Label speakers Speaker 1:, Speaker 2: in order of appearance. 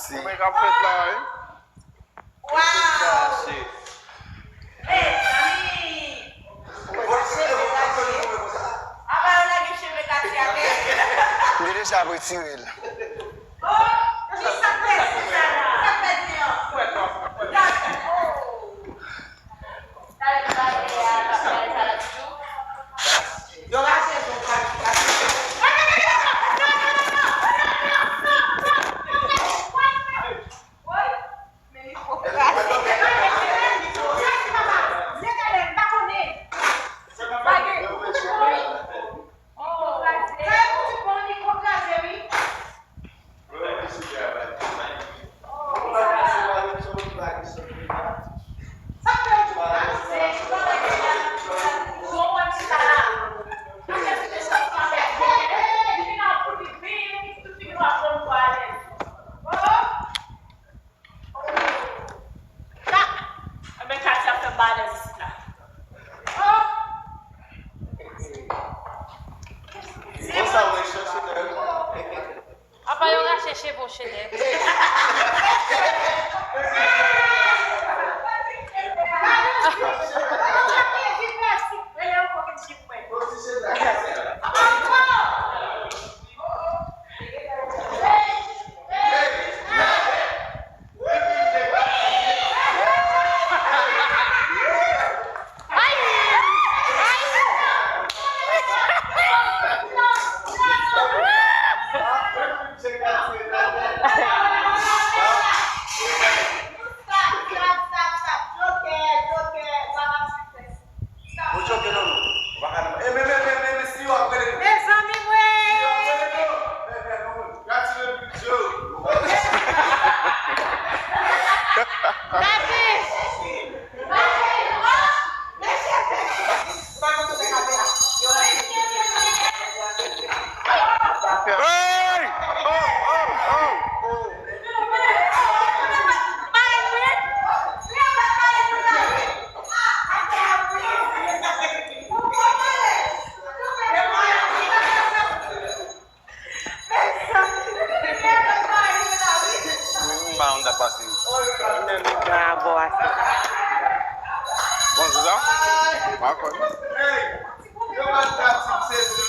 Speaker 1: Como
Speaker 2: Como
Speaker 1: é que a fête là, hein?
Speaker 3: Wow! Eh,
Speaker 2: Ele deixa retiré là.
Speaker 4: Apa eu achei você, né?
Speaker 1: Hey! Oh! Não anda pra cima.
Speaker 4: Bravo, assim.
Speaker 1: Vamos usar? Vai, pode.
Speaker 3: Ei, eu vou dar 5 segundos.